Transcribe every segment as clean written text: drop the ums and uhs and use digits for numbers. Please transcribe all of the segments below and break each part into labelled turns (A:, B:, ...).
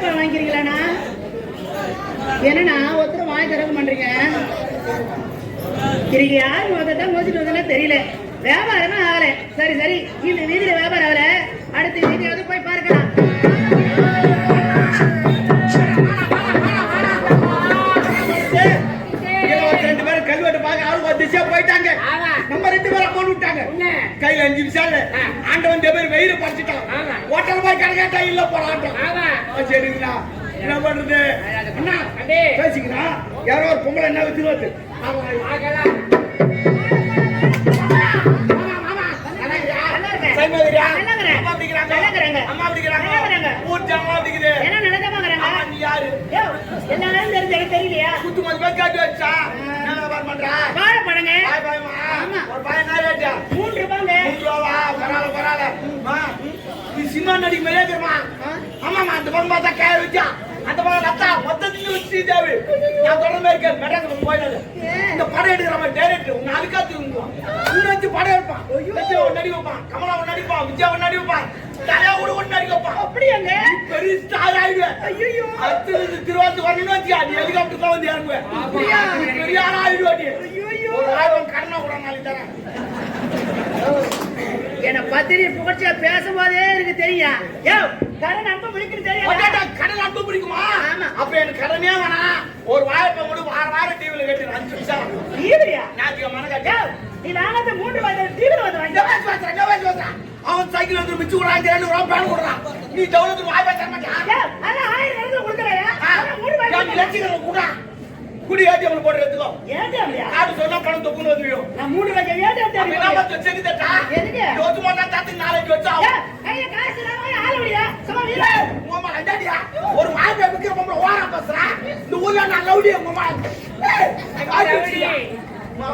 A: பழம் வாங்கிக்கிறீங்களாண்ணா? என்னண்ணா ஒருத்தர் வாங்கி தரவு பண்றீங்க? இன்னைக்கு யாரு தான் மோசிட்டு வந்தா தெரியல. வியாபாரமே ஆகல. சரி சரி, இந்த வீதியில வியாபாரம் ஆகல, அடுத்த வீதியாவது போய் பார்க்கலாம்.
B: போயிட்டாங்க. நம்ம 2 பேரும் அமௌண்ட் விட்டாங்க. கையில 5 நிமிஷம் ஆண்டவன் பேர் வெயில படிச்சுட்டான். ஹோட்டல் போய் கணக்காட்டா இல்ல போறான். சரிங்களா, என்ன பண்றது அண்ணா? பேசிக்கலாம். யாரோ ஒரு பொம்பளை என்ன வச்சுருவாரு.
A: தெரியலையா?
B: குத்து மாதிரி காட்டி வச்சா
A: வாழைப்பழங்க
B: சினிமா நடிக்க மாதிரியே தெரியுமா? ஆமாமா, அந்த படம் பார்த்தா காய வச்சா அந்த படம் ரத்தா மொத்தத்துக்கு வச்சு தேவை. நான் தொடர்ந்து இருக்கேன். மெட்ராஸ் போயிடாது. இந்த படம் எடுக்கிற மாதிரி டைரக்டர் உங்க அதுக்காக வச்சு படம் எடுப்பான். நடிக்க வைப்பான், கமலா நடிப்பான், விஜயா நடிப்பான், தலையா கூட ஒண்ணு நடிக்க வைப்பான்.
A: அப்படியாங்க?
B: பெரிய ஸ்டார் ஆயிடுவேன். ஐயோ, திருவாரூர் வரணும்னு வச்சியா நீ ஹெலிகாப்டர் தான் வந்து இறங்குவேன். பெரிய ஆளா ஆயிடுவாடி. கண்ணா கூட நாளைக்கு தரேன்.
A: என்ன பத்திரி புகழ்ச்சியா பேசும்போதே எனக்கு தெரியும். கடன் அன்பு பிடிக்குன்னு தெரியும்.
B: கடன் அன்பு பிடிக்குமா? அப்ப எனக்கு கடனே வேணாம். ஒரு வாய்ப்பை கூட வாரம் டிவில கட்டி 5 நிமிஷம்
A: டிவியா?
B: ஞாபகம் மனக்கா
A: நீ வாங்க 3 வாரம் டிவில வந்து வாங்க.
B: அவன் சைக்கிள் வந்து மிச்சு கூட 200 ரூபாய் பேன் கொடுறான். நீ டவுனுக்கு வாய்ப்பை தர மாட்டியா?
A: அதான் 1000 கணக்குல கொடுக்குறேன். 3 வாரம்
B: லட்சம் கூட குடி ஏடிஎம்ல போட்டு எடுத்துக்கோ.
A: ஏடிஎம்லையா?
B: கார்டு சொன்னா பணம் தொப்புன்னு வந்துடும்.
A: நான் 3 லட்சம் ஏடிஎம் தேடி
B: என்ன பண்ற செக் தட்டா?
A: எதுக்கு?
B: யோச்சு போட்டா தட்டி நாளைக்கு வச்சா.
A: கைய காசு இல்லாம ஆளுடியா? சும்மா வீர.
B: உம்மா அண்டாடியா. ஒரு வாய்ப்பை விக்கிற பொம்பள ஓரா பேசுறா. இந்த ஊர்ல நான் லவுடி உம்மா. லவுடி.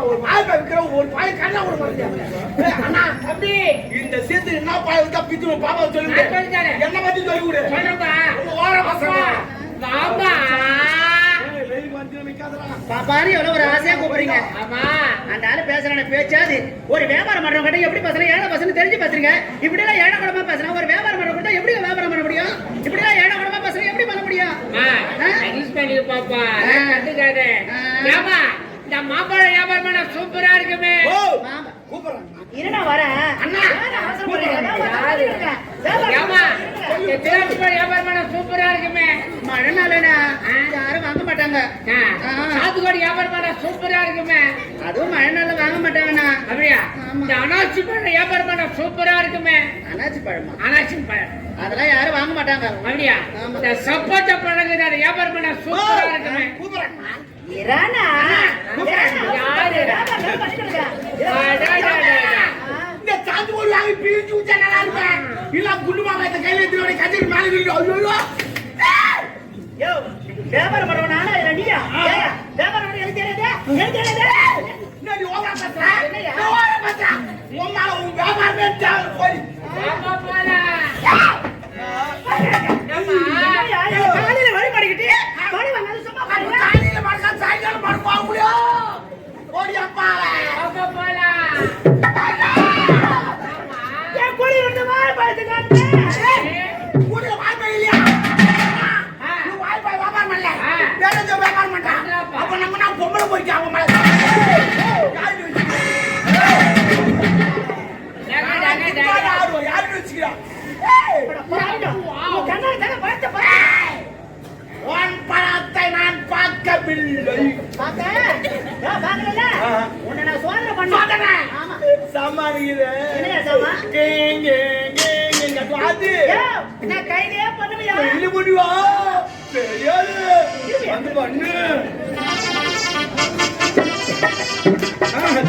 B: ஒரு வாய்ப்பை விக்கிற ஒரு பாய் கண்ணா கூட மாட்டியா? அண்ணா தம்பி, இந்த சீத்து என்ன பாய் விட்டா பிச்சு பாப்பா சொல்லுங்க. என்ன பத்தி சொல்லி கொடு. சொல்லுடா. ஓரா பேசுறா.
A: வாமா. பாப்பாரி எவ்வளவு ஒரு ஆசையா கூப்பிடுறீங்க. ஆமா, அந்த ஆளு பேசுறான பேச்சாது ஒரு வியாபாரம் பண்றவங்க கிட்ட எப்படி பேசுறேன், ஏழை பசங்க தெரிஞ்சு பேசுறீங்க. இப்படி எல்லாம் ஏழை குடமா பேசுறேன். ஒரு வியாபாரம் பண்றவங்க கிட்ட எப்படி வியாபாரம் பண்ண முடியும்? இப்படி எல்லாம் ஏழை குடமா பேசுறேன், எப்படி பண்ண முடியும்?
C: பாப்பா கண்டுக்காத. ஏமா இந்த மாம்பழ வியாபாரம் பண்ண சூப்பரா இருக்குமே.
A: இருடா வரேன்.
C: அண்ணா ஏமா திராட்சை வியாபாரம் பண்ண சூப்பரா இருக்குமே.
A: மழை நாளேனா யாரும் வாங்க மாட்டாங்க.
C: சாத்துக்குடி வியாபாரம் பண்ண சூப்பரா இருக்குமே.
A: அதுவும் மழை நாள்ல வாங்க மாட்டாங்கண்ணா.
C: அப்படியா? இந்த அனாசி பழம் வியாபாரம் பண்ண சூப்பரா இருக்குமே.
A: அனாசி பழமா?
C: அனாசி பழம்
A: அதெல்லாம் யாரும் வாங்க மாட்டாங்க.
C: அப்படியா? இந்த சப்போட்டா பழம் வியாபாரம் பண்ண சூப்பரா இருக்குமே.
A: இரானா
C: யாரு
B: இந்த சாந்து போய் வாங்கி பிரிச்சு ஊச்சா நல்லா இருப்பேன். இல்ல குண்டு மாமா இந்த கையில எடுத்து கட்டிட்டு மேல வீடு.
A: ஐயோ வியாபாரம் பண்ணுவோம். நானா இல்ல நீயா? வியாபாரம் பண்ணி எனக்கு தெரியாது.
B: நீ ஓவரா பேசுற. ஓவரா பேசுற. உம்மா உன் வியாபாரமே தாங்க போய்.
C: பாப்பா பாலா.
A: காலையில வழி படிக்கிட்டு வழி வந்தாலும் சும்மா பாருங்க.
B: காலையில மறக்கா சாயங்காலம் மறக்க போக முடியும். ஓடி அப்பா.
C: பாப்பா பாலா.
A: ஏன் கூடி வந்து வாய் பாத்துக்காங்க.
B: கூடில வாய் பை இல்லையா? நீ வாய் பை வியாபாரம் பண்ணல. வேற ஏதோ வியாபாரம் பண்றான். அப்ப நம்ம நான் பொம்பளை போயிட்டு அவன் மேல. யாரு வச்சுக்கிறா? உன் பணத்தை நான் பார்க்கவில்லை.
A: உன்னை நான் சோதனை பண்ணேன். நான் கையிலே பண்ணுவியா?
B: வந்து பண்ணு.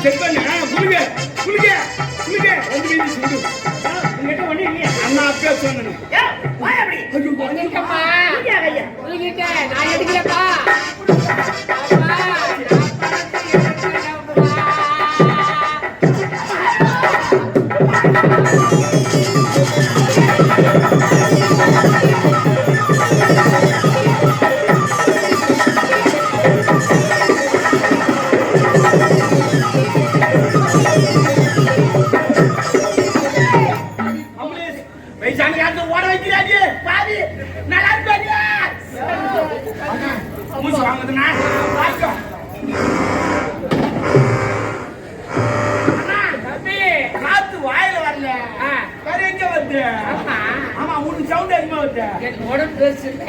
B: செக் பண்ணு. குளிக்க குளிக்க குளிக்க வந்து வீதி சுடு.
A: உங்ககிட்ட ஒண்ணு இல்லையா?
B: அண்ணா அப்பே சொன்னேன்.
A: வாய் அப்படி.
C: உனக்குப்பா.
A: குளிக்க கையா.
C: குளிக்கிட்ட நான் எடுக்கலப்பா.
B: ஓட வைக்கிறாடி பாதி நல்லா இருப்பாடியா? மூச்சு வாங்குதுண்ணா வாய்க்கோ
C: தம்பி
B: காத்து வாயில வரல
C: ஆ,
B: கரைக்க வருது
C: ஆமா
B: ஆமா உனக்கு சவுண்ட் அதிகமா வருது
C: எனக்கு உடம்பு பெருசு இல்ல.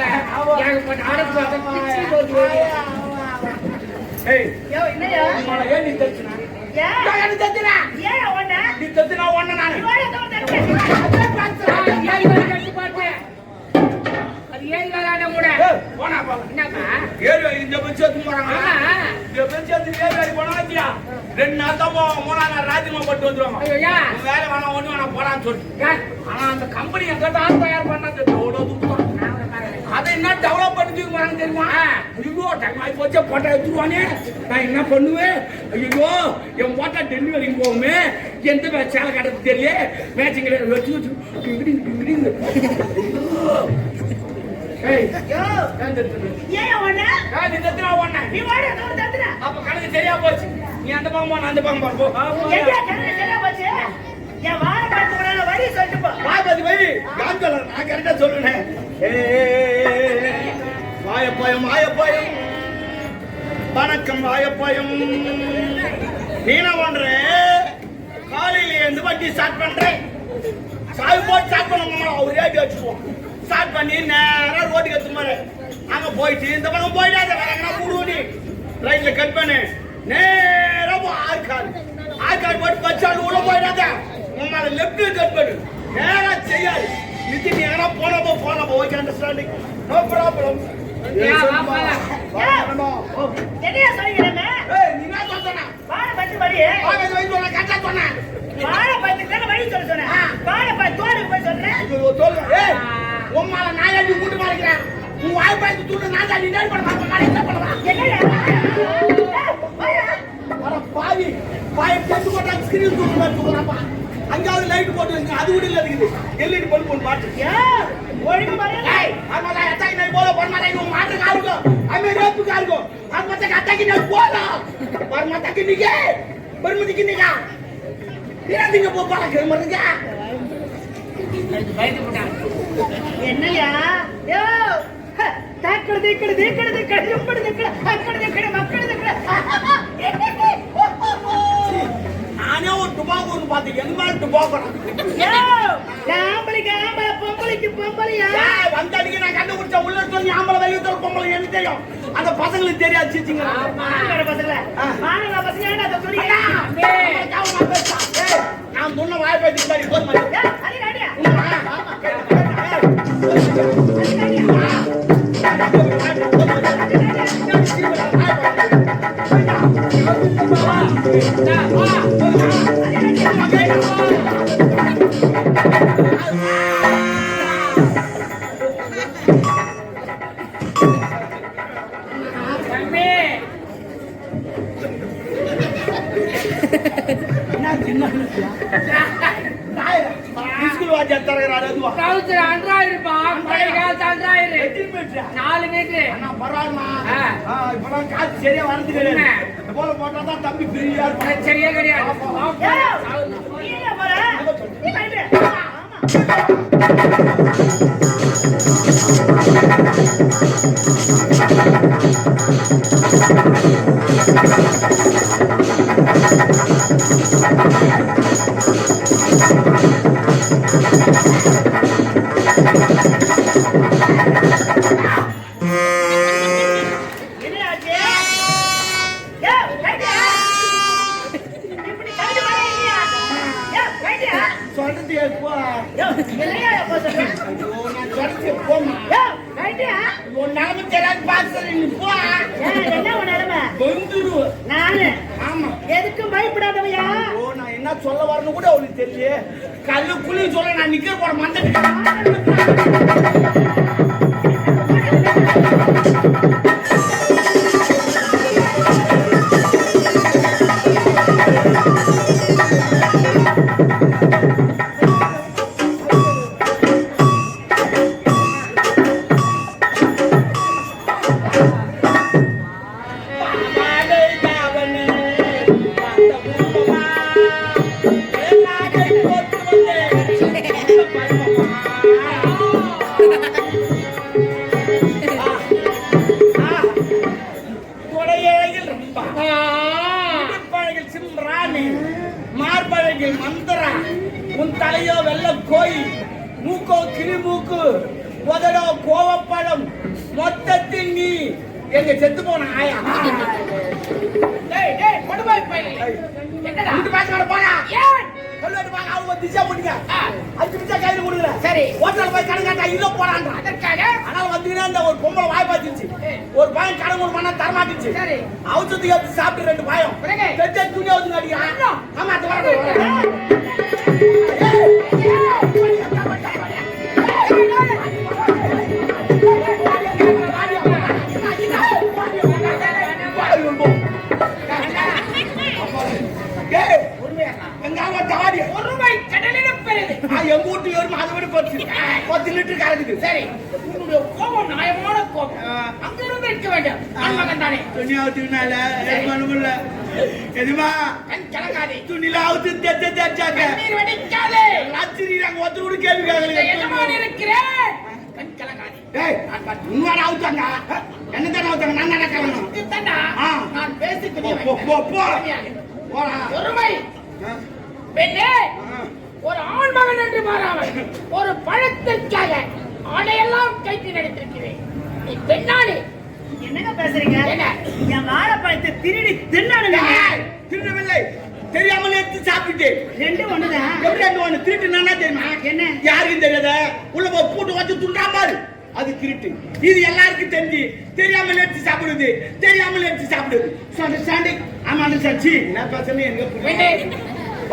C: ஏகப்பட்ட உடம்பு பார்த்தா பிச்சு போகுது.
B: ஏய்
A: யோ என்னையா
B: உங்களை ஏன் நீ தச்சுனா
A: ஏன்
B: எனக்கு தச்சுனா
A: ஏன் ஒண்ணு
B: நீ தச்சுனா ஒண்ணு நானு
C: ஆ, ஏறி வர கட்டி பாட்டு. அது ஏறி வராத கூட.
B: போனா போல
C: என்னப்பா?
B: ஏறி இந்த பச்சு எடுத்து போறாங்க
C: ஆமா.
B: இந்த பச்சு எடுத்து ஏறி போனா வச்சியா 2 நாள் தான் போவோம் 3 நாள் ராஜ்யமா பட்டு வந்துருவாங்க
C: ஐயோ, யா.
B: உன் வேலை வேணாம் ஒண்ணு வேணாம் போடான்னு சொல்லிட்டு
C: யா.
B: ஆனா அந்த கம்பெனி எங்கிட்ட ஆள் தயார் பண்ணாது எவ்வளவு தூரம்
C: நான் உன்னை பாக்குறேன்.
B: அதை என்ன டெவலப் பண்ணி போறாங்க தெரியுமா ஐயோ டைம் ஆகி போச்சே போட்டா எடுத்துருவானே நான் என்ன பண்ணுவேன் ஐயோ என் போட்டா டெலிவரிக்கு போகுமே எந்த சேலை கட்டது தெரியல மேட்சிங்கில் வச்சு வச்சு ஏய்
A: யோ
B: ஏன் தத்துன?
A: ஏன் ஒண்ணு
B: நீ தத்துனா ஒண்ணு
A: நீ வாட தோட தத்துற
B: அப்ப கணக்கு சரியா போச்சு நீ அந்த பக்கம் போ நான் அந்த பக்கம் போ
A: எங்க கண்ணு சரியா போச்சு என் வாட பார்த்து கூட வரி சொல்லிட்டு போ
B: பாபதி வை காந்தல நான் கரெக்டா சொல்லுனேன் வாயப்பாயம் வாயப்பாயம் வணக்கம் வாயப்பாயம் நீ என்ன பண்ற காலையில இருந்து வண்டி ஸ்டார்ட் பண்றேன் சாவி போட்டு ஸ்டார்ட் பண்ண ஒரு ரேடி வச்சுக்குவோம் ஸ்டார்ட் பண்ணி நேரா ரோட்டுக்கு எடுத்து மாதிரி அங்க போயிட்டு இந்த பக்கம் போயிடாத வேற எங்கன்னா கூடுவோம் நீ ரைட்ல கட் பண்ணு நேரா ஆர்காடு போட்டு பச்சாண்டு உள்ள போயிடாத உன்னால லெப்ட் கட் பண்ணு நேரா செய்யாது நிதி நீ எங்கன்னா போனப்போ ஓகே அண்டர்ஸ்டாண்டிங் நோ ப்ராப்ளம்
C: யா, வா, போலாம்.
A: என்னையா சொல்லிக்கிறேன்
B: ஏய் நீ என்ன சொல்றனா
A: வாட பத்தி வரி
B: பாபதி வை சொல்ல கரெக்டா சொன்னேன்
A: வாட பத்தி தான வரி சொல்ல சொன்னேன் வாட பத்தி தோடு போய் சொல்றேன்
B: ஏய் உம்மால நான் ஏன் கூட்டி மாறிக்கிறேன் உன் வாய் பாய்த்து தூண்டு நான் தான் நீ நேர் பண்ண மாட்டேன் என்ன பண்ணுவா
A: என்னையா
B: அட பாவி பாய் டென்ட் போட்டா ஸ்கிரீன் தூக்கு மாதிரி தூக்குறாப்பா அங்காவது லைட் போட்டு வைங்க அது கூட இல்ல இருக்குது எல்இடி பல்ப் ஒன்று பாட்டு
A: ஏன் ஒழுங்கு மரியாதை
B: ஏய் ஆமாடா அட்டாக்கி நான் போல பண்ணாடா இவன் மாட்டு காருகோ அமே ரேப்பு காருகோ அது மத்த அட்டாக்கி நான் போல पर मत की निके पर मुझे की निका ये दिन को पाला के मर गया
C: பயந்து போட்டான்.
A: என்னையா யோ தாக்கடு தேக்கடு தேக்கடு தேக்கடு எப்படி தேக்கடு அக்கடு தேக்கடு மக்கடு தேக்கடு
B: நானே ஒரு டுபாக்கு ஒன்று பார்த்து என்ன டுபாக்கு
A: யோ ஆம்பளைக்கு ஆம்பளை பொம்பளைக்கு பொம்பளையா
B: வந்தடிக்கு நான் கண்டுபிடிச்ச உள்ள சொல்லி ஆம்பளை வெளியே பொம்பளை எனக்கு தெரியும் அந்த பசங்களுக்கு தெரியாது சிச்சிங்க
A: மாநகர பசங்கள மாநகர பசங்க ஏன்டா அதை சொல்றீங்க
B: நான் சொன்ன வாய் பேசி மாதிரி போது மாதிரி
A: அது காடியா
C: தம்பி,
B: ஸ்கூல் வாஜ் தரகிறாரு அதுவா
C: trouser அன்றாயிருப்பா, பழைய காலத்து அன்றாயிரு. 4 மீட்டரு.
B: பரவாயில்ல
C: ஆ.
B: இப்பதான் காசு சரியா வரது கிடையாது இந்த போல போட்டா தான் தம்பி ஃப்ரீயா இருக்கும்
C: பிரச்சனையே கிடையாது.
A: நீ ஏன் போற நீ போயிடு ஆமா என்னையாச்சு யோ கைடியா இப்படி கைடி வரீங்க யோ கைடியா
B: சொல்றது எப்போ
A: யோ என்னையா எப்போ சொல்றேன்
B: ஐயோ நான் சொல்றது போமா
A: யோ கைடியா
B: உன் நிலைமை தெரியாது பாத்து நீ போ
A: என்ன உன் நிலைமை
B: வந்துரு
A: நானு
B: ஆமா
A: எதுக்கும் பயப்படாதவையா
B: ஓ நான் என்ன சொல்ல வரணும் கூட அவளுக்கு தெரியல கல்லு குழி சொல்ல நான் நிக்கிற போற மண்டை கோயில், மூக்கோ கிளிமூக்கு, முதலோ கோவப்பழம், மொத்தத்தில் நீ எங்க செத்து போன ஆயா.
C: டேய் டேய் கொடுமை பையலே என்னடா
B: இந்த பேச போயா
C: ஏன்
B: சொல்லிட்டு பாக்க அவங்க திசா போடுங்க 5 நிமிஷம் கையில கொடுக்குற
C: சரி.
B: ஹோட்டல் போய் கடன் காட்டா இல்ல போறான்டா.
C: அதற்காக
B: ஆனா வந்தீங்கன்னா இந்த ஒரு பொம்பளை வாய் பாத்துச்சு, ஒரு பையன் கடன் கொடு பண்ணா தரமாட்டுச்சு.
C: சரி.
B: அவசரத்துக்கு எடுத்து சாப்பிட்டு 2 பயம்
C: பிறகு?
B: பெற்ற துணி அவுத்து அடிக்கிறான். ஆமா அது வர
C: ஒரு ரூபாய் கடலிலும் பெரியது.
B: எங்க வீட்டு வரும் அதை விட 10 லிட்டர் கறக்குது.
C: சரி உன்னுடைய கோபம் நியாயமான கோபம். அங்கிருந்து இருக்க வேண்டும். மகன் தானே
B: துணி அவுத்துனால மனுமில்ல எதுமா
C: கண் கலங்காதே.
B: துணில அவுத்து தேச்சாங்க
C: கண்ணீர் வடிக்காதே.
B: ராத்திரி நாங்க ஒருத்தர் கூட கேள்வி
C: இந்த எஜமான்
B: கேட்கல.
C: இருக்கிறேன். கண் கலங்காதே.
B: டேய் உண்மையான அவுத்தாங்க என்ன தானே அவுத்தாங்க நான் என்ன கலங்கணும்.
C: இதுதான்டா நான் பேசி
B: போ போ போ போடா.
C: ஒருமை பெண்ணே ஒரு ஆண் மகன் என்று மாறாமல் ஒரு பழத்திற்காக ஆடையெல்லாம் கைத்து நடத்திருக்கிறேன். நீ பெண்ணானே
A: என்னங்க பேசுறீங்க?
C: என்ன?
A: என் வாழைப்பழத்தை திருடி தின்னானுங்க.
B: திருடவில்லை, தெரியாமல் எடுத்து சாப்பிட்டு
A: ரெண்டு ஒண்ணுதான்.
B: எப்படி ரெண்டு ஒண்ணு திருட்டு நானா தெரியுமா?
A: என்ன?
B: யாருக்கும் தெரியாத உள்ள போய் பூட்டு வச்சு துண்டாமல் அது திருட்டு. இது எல்லாருக்கும் தெரிஞ்சு தெரியாமல் எடுத்து சாப்பிடுது, தெரியாமல் எடுத்து சாப்பிடுது. அண்டர்ஸ்டாண்டிங்? ஆமா அண்டர்ஸ்டாண்ட். நான் பேசுறேன் எனக்கு
C: பெண்ணே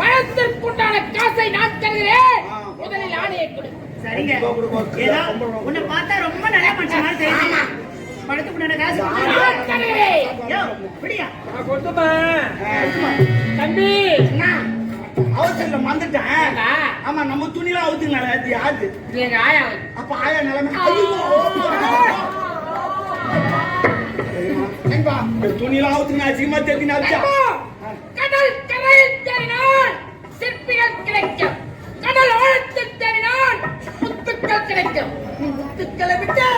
C: பழத்திற்குண்டான காசை நான் தருகிறேன். முதலில் ஆடையை கொடு.
A: சரிங்க. ஏதோ உன்னை பார்த்தா ரொம்ப நல்ல மனுஷன் மாதிரி தெரியுது. படத்துக்குண்டான காசு
C: நான் தருகிறேன்.
A: யோ, பிடியா?
C: தம்பி
B: அவசரம் வந்துட்டேன். ஆமா நம்ம துணிலாம் அவுத்துனால அது யாரு?
C: எங்க ஆயா
B: அப்ப ஆயா நிலைமை துணிலாம் அவுத்துனா அதிகமா தெரிஞ்சுனா
C: கடல் கரையில் தேடினால் சிற்பிகள் கிடைக்கும். கடல் ஆழத்தில் தேடினால் முத்துக்கள் கிடைக்கும். நீ முத்துக்களை விட்டு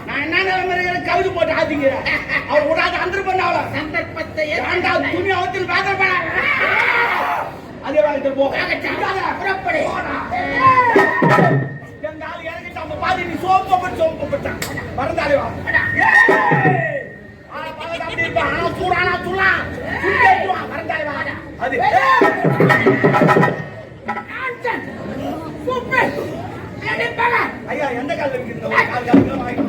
B: நான் என்ன நிலைமை கவிதை போட்டு ஆத்திக்கிறேன். அவர் விடாத அந்த பண்ண அவளை
C: சந்தர்ப்பத்தை
B: துணி அவுத்து பேச அதே வாங்கிட்டு போ.
C: புறப்படு.
B: எங்க ஆளு இறங்கிட்டு அவங்க பாதி நீ சோம்பப்பட்டான் மறந்தாலே வா. அப்படி இருப்பா ஆனா சூடா மறந்தாலே வா. அது
C: சூப்பர் நடிப்பாங்க.
B: ஐயா எந்த கால இருக்குது கால் கால வாங்கி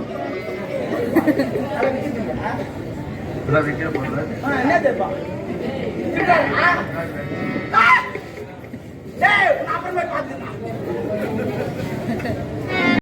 B: என்ன தெரியுமா அப்புறமே பார்த்துக்கலாம்.